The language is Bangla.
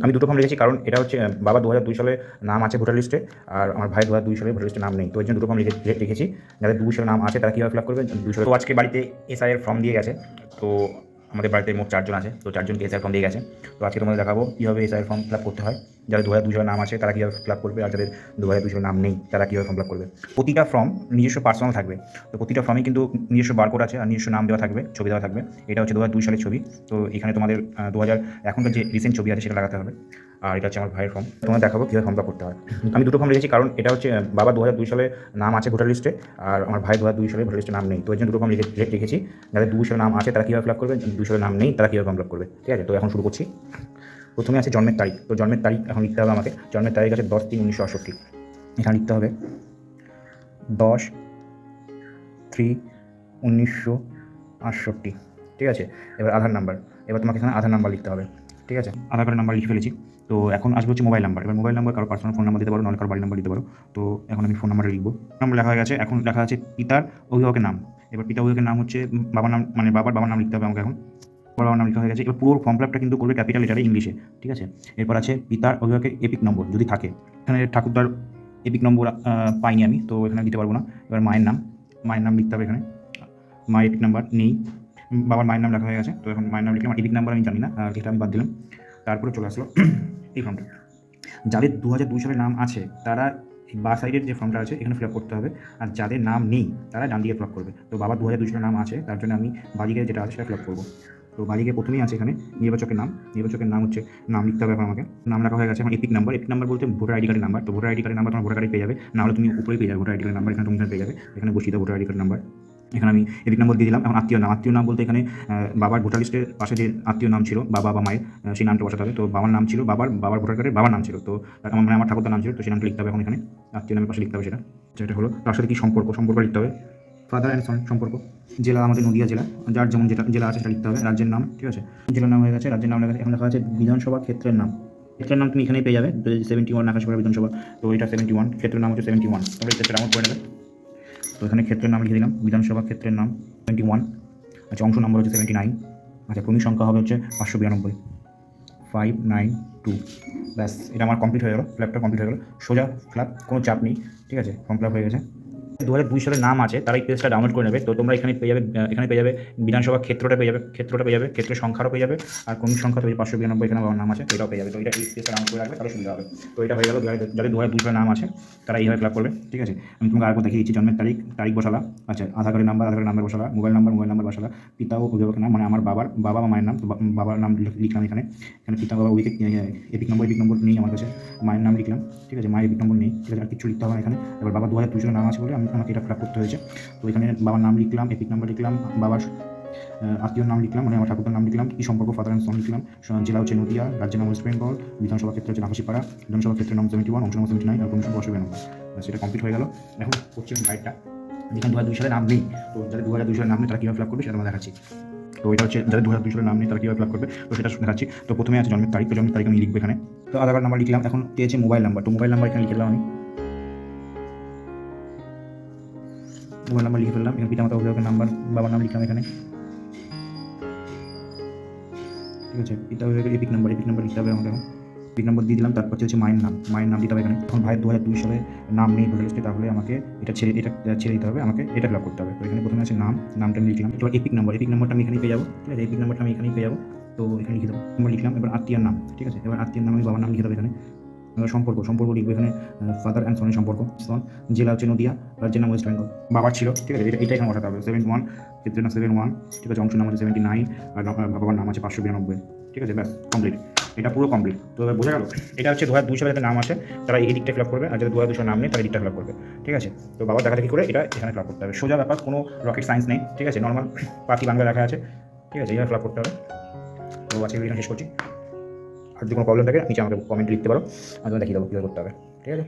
আমি দুটো ফর্ম লিখেছি কারণ এটা হচ্ছে বাবা 2002 সালে নাম আছে ভোটার লিস্টে, আর আমার ভাই 2002 সালে ভোটার লিস্টে নাম নেই। তো ওই জন্য দুটো ফর্ম লিখেছি। যাদের 2 সালে নাম আছে তারা কীভাবে ফিল আপ করবে 2 সালে। তো আজকে বাড়িতে এসআই এর ফর্ম দিয়ে গেছে। তো আমাদের বাড়িতে মোট 4 জন আছে, তো 4 জনকে এসআই ফর্ম দিয়ে গেছে। তো আজকে তোমাদের দেখাবো কীভাবে এসআই ফর্ম ফিল আপ করতে হয়। যাদের 2002 সালে নাম আছে তারা কীভাবে ফিল আপ করবে, আর যাদের 2002 সালে নাম নেই তারা কীভাবে ফর্ম ফিল আপ করবে। প্রতিটা ফর্ম নিজস্ব পার্সোনাল থাকবে। তো প্রতিটা ফর্মে কিন্তু নিজস্ব বারকোড আছে আর নিজস্ব নাম দেওয়া থাকবে, ছবি দেওয়া থাকবে। এটা হচ্ছে 2002 সালের ছবি। তো এখানে তোমাদের 2000 এখনকার যে রিসেন্ট ছবি আছে সেটা লাগাতে হবে। আর এটা হচ্ছে আমার ভাইয়ের ফর্ম। তোমাদের দেখাবো কীভাবে ফর্মটা করতে হয়। আমি দুটো ফর্ম লিখেছি কারণ এটা হচ্ছে বাবা 2002 সালে নাম আছে ভোটার লিস্টে, আর আমার ভাই 2002 সালে ভোটার লিস্টে নাম নেই। তো এই জন্য দুটো ফর্ম লিখেছি। যাদের 2 সালে নাম আছে তারা কীভাবে ফিল আপ করবে, 2 সালে নাম নেই তারা কীভাবে ফর্ম ফিল আপ করবে। ঠিক আছে, তো এখন শুরু করছি। প্রথমে আছে জন্মের তারিখ। তো জন্মের তারিখ এখন লিখতে হবে আমাকে। জন্মের তারিখ আছে 10/3/1968। এখানে লিখতে হবে 10/3/1968। ঠিক আছে, এবার আধার নাম্বার। এবার তোমাকে এখানে আধার নাম্বার লিখতে হবে। ঠিক আছে, আধার কার্ডের নাম্বার লিখে ফেলেছি। তো এখন আসবে হচ্ছে মোবাইল নাম্বার। এবার মোবাইল নাম্বার কারো পার্সোনাল ফোন নাম্বার দিতে পারো, নাহলে কারো বাড়ির নাম্বার দিতে পারো। তো এখন আমি ফোন নাম্বারটা লিখবো। নাম্বার লেখা হয়ে গেছে। এখন লেখা আছে পিতার অভিভাবকের নাম। এবার পিতা অভিভাবকের নাম হচ্ছে বাবার নাম, মানে বাবার নাম লিখতে হবে আমাকে এখন। বাবার নাম লেখা হয়ে গেছে। এবার পুরো ফর্ম ফিল আপটা কিন্তু করবে ক্যাপিটাল লেটারে ইংলিশে। ঠিক আছে, এরপর আছে পিতার অভিভাবকের এপিক নম্বর যদি থাকে। এখানে ঠাকুরদার এপিক নম্বর পাইনি আমি, তো এখানে দিতে পারবো না। এবার মায়ের নাম লিখতে হবে এখানে। মায়ের এপিক নাম্বার নেই, বাবার মায়ের নাম লেখা হয়ে গেছে। তো এখন মায়ের নাম লিখলাম, এপিক নাম্বার আমি জানি না, আর এটা আমি বাদ দিলাম। তারপরে চলে আসলো এই ফর্মটা। যাদের 2002 সালে নাম আছে তারা বা সাইডের যে ফর্মটা আছে এখানে ফিল আপ করতে হবে, আর যাদের নাম নেই তারা ডান দিকে ফিল আপ করবে। তো বাবা 2002 সালে নাম আছে, তার জন্য আমি বাদিকে যেটা আছে সেটা ফিল আপ করবো। তো বাদিকে প্রথমেই আছে এখানে নির্বাচকের নাম হচ্ছে, নাম লিখতে হবে এখন আমাকে। নাম লেখা হয়ে গেছে। এখন এপিক নাম্বার বলতে ভোটার আইডি কার্ডের নাম্বার। তো ভোটার আইডি কার্ডের নাম্বার তোমার ভোটার কার্ডে পেয়ে যাবে, না হলে তুমি উপরেই পেয়ে যাবে ভোটার আইডি কার্ডের নাম্বার। এখানে তুমি পেয়ে যাবে, এখানে বসিয়ে দাও ভোটার আইডি কার্ডের নাম্বার। এখানে আমি এপিক নম্বর দিয়ে দিলাম। এখন আত্মীয় নাম বলতে এখানে বাবার ভোটার লিস্টের পাশে যে আত্মীয় নাম ছিল বাবা বা মায়ের, সেই নামটা বসাতে হবে। তো বাবার নাম ছিল বাবার ভোটার কার্ডে বাবার নাম ছিল, তো আমার ঠাকুরদার নাম ছিল, তো সেই নামটা লিখতে হবে এখন এখানে। আত্মীয় নামের পাশে লিখতে হবে সেটা, যেটা হলো। তার সাথে কি সম্পর্ক লিখতে হবে, ফাদার অ্যান্ড সন সম্পর্ক। জেলা আমাদের নদিয়া জেলা, যার যেমন যেটা জেলা আছে সেটা লিখতে হবে। রাজ্যের নাম, ঠিক আছে, জেলার নাম হয়ে গেছে, রাজ্যের নাম লেখা গেছে। এখন লেখা আছে বিধানসভা ক্ষেত্রের নাম। ক্ষেত্রের নাম তুমি এখানেই পেয়ে যাবে, 71 আকাশপাড়া বিধানসভা। তো এটা 71, ক্ষেত্রের নাম হচ্ছে 71। তোমরা এই ক্ষেত্রে ডাউনলোড করে নেবে। তো এখানে ক্ষেত্রের নাম লিখে দিলাম, বিধানসভা ক্ষেত্রের নাম 71। আচ্ছা, অংশ নম্বর হচ্ছে 79। আচ্ছা, ক্রমিক সংখ্যা হবে হচ্ছে 592, 592। ব্যাস, এটা আমার কমপ্লিট হয়ে গেলো। ফ্ল্যাপটা কমপ্লিট হয়ে গেলো, সোজা ফ্ল্যাপ, কোনো চাপ নেই। ঠিক আছে, ফর্ম ফিল আপ হয়ে গেছে। 2002 সালের নাম আছে তারা এই পেজটা ডাউনলোড করে নেবে। তো তোমরা এখানে পেয়ে যাবে বিধানসভা ক্ষেত্রটা পেয়ে যাবে, ক্ষেত্রের সংখ্যারও পেয়ে যাবে, আর ক্রমিক সংখ্যা তো 592 এখানে বাবার নাম আছে, এটাও পেয়ে যাবে। তো এটা এই পেজটা ডাউনলোড করে রাখবে, তাহলে সুবিধা হবে। তো এটা হয়ে গেল। যাদের 2002 সালের নাম আছে তারা এইভাবে ফিল আপ করবে। ঠিক আছে, আমি তোমাকে আরেকবার দেখিয়ে দিচ্ছি। জন্মের তারিখ বসালা। আচ্ছা, আধার কার্ডের নাম্বার বসালা, মোবাইল নাম্বার বসালা, পিতা ও অভিভাবকের নাম, মানে আমার বাবা বা মায়ের নাম। তো বাবার নাম লিখলাম এখানে। পিতা বাবা এপিক নম্বর নেই আমার কাছে। মায়ের নাম লিখলাম। ঠিক আছে, মায়ের এপিক নম্বর নেই। ঠিক আছে, আর কিছু লিখতে হবে না এখানে। এবার বাবা 2002 সালের নাম আছে বলে আমাকে এটা ফিল আপ করতে হয়েছে। তো এখানে বাবার নাম লিখলাম, এপিক নাম্বার লিখলাম, বাবার আত্মীয়র নাম লিখলাম, মানে আমার ঠাকুরদার নাম লিখলাম, কি সম্পর্ক ফাদার অ্যান্ড সন লিখলাম, জেলা হচ্ছে নদিয়া, রাজ্যের নাম ওয়েস্ট বেঙ্গল, বিধানসভা ক্ষেত্র হচ্ছে আকাশীপাড়া, বিধানসভা ক্ষেত্রের নাম 71, অংশ নম্বর 79, আর ক্রমিক সংখ্যা 592। সেটা কমপ্লিট হয়ে গেল। এখন হচ্ছে আমি ভাইটা, যেখানে 2002 সালে নাম নেই। তো যাদের 2002 সালে নাম নেই তারা কীভাবে ফিল আপ করবে সেটা আমরা দেখাচ্ছি। তো এটা হচ্ছে যাদের 2002 সালে নাম নেই তারা কীভাবে ফিল আপ করবে, তো সেটা দেখাচ্ছি। তো প্রথমে আছে জন্মের তারিখ। তো জন্মের তারিখ আমি লিখবো এখানে। তো আধার কার্ড নাম্বার লিখলাম। এখন পেয়েছে মোবাইল নাম্বার। তো মোবাইল নাম্বার এখানে লিখে দিলাম আমি। মোবাইল নাম্বার লিখে ফেললাম। এখানে পিতামাতা অভিভাবকের নাম্বার, বাবার নাম লিখলাম এখানে। ঠিক আছে, পিতা অভিভাবকের এপিক নাম্বার লিখতে হবে আমাকে এখন। এপিক নাম্বার দিয়ে দিলাম। তারপর হচ্ছে মায়ের নাম দিতে হবে এখানে। এখন ভাইয়ের 2002 সালে নাম নেই ভোটার লিস্টে, তাহলে আমাকে এটা ছেড়ে দিতে হবে, আমাকে এটা ফিল আপ করতে হবে। তো এখানে প্রথমে আছে নামটা আমি লিখলাম। এবার এপিক নাম্বারটা আমি এখানেই পেয়ে যাবো। ঠিক আছে, এপিক নাম্বারটা আমি এখানেই পেয়ে যাবো। তো এখানে লিখে দেবো, নাম্বার লিখলাম। এবার আত্মীয়ের নাম। ঠিক আছে, এবার আত্মীয়ের নাম আমি বাবার নাম লিখে দেবো এখানে। সম্পর্ক লিখবো এখানে, ফাদার অ্যান্ড সনের সম্পর্ক। জেলা হচ্ছে নদিয়া, রাজ্যের নাম ওয়েস্ট বেঙ্গল, বাবার ছিল। ঠিক আছে, এটা এখানে বসাতে হবে 71, ক্ষেত্রের নাম 71। ঠিক আছে, অংশ নাম হচ্ছে 79, আর বাবার নাম আছে 592। ঠিক আছে, ব্যাস কমপ্লিট। এটা পুরো কমপ্লিট। তো এবার বোঝা গেল। এটা হচ্ছে 2002 সালে যাদের নাম আছে তারা এই দিকটা ফিল আপ করবে, আর যাদের 2002 সালে নাম নেই তারা এই দিকটা ফিল আপ করবে। ঠিক আছে, তো বাবার দেখাদেখি করে এটা এখানে ফিল আপ করতে হবে। সোজা ব্যাপার, কোনো রকেট সায়েন্স নেই। ঠিক আছে, নর্মাল পাখি বাংলা লেখা আছে। ঠিক আছে, এইভাবে ফিল আপ করতে হবে। তো আজকে ভিডিওটা শেষ করছি। আর যদি কোনো প্রবলেম থাকে নিচে আমাকে কমেন্টে লিখতে পারো, আমি তোমাকে দেখিয়ে দেবো কীভাবে করতে হবে। ঠিক আছে।